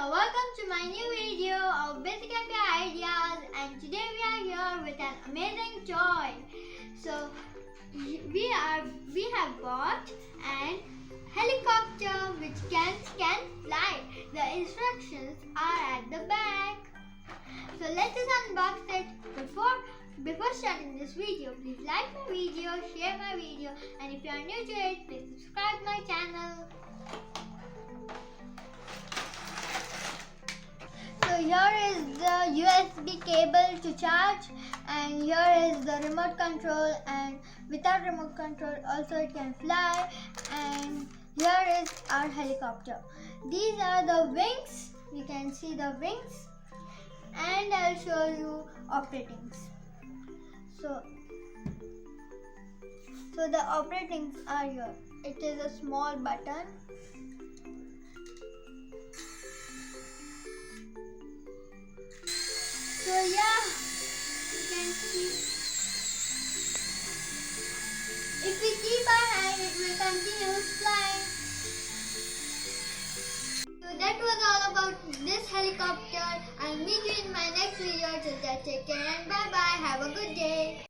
welcome to my new video of basic MPI ideas, and today we are here with an amazing toy. So we have bought an helicopter which can fly. The instructions are at the back. So let us unbox it. Before starting this video, please like my video, share my video, and if you are new to it, please subscribe my channel. So here is the USB cable to charge, and here is the remote control, and without remote control also it can fly, and here is our helicopter. These are the wings. You can see the wings, and I'll show you operatings. So the operatings are here. It is a small button. So yeah, you can see. If we keep our hand, it will continue flying. So that was all about this helicopter. I'll meet you in my next video. Till then, take care and bye bye. Have a good day.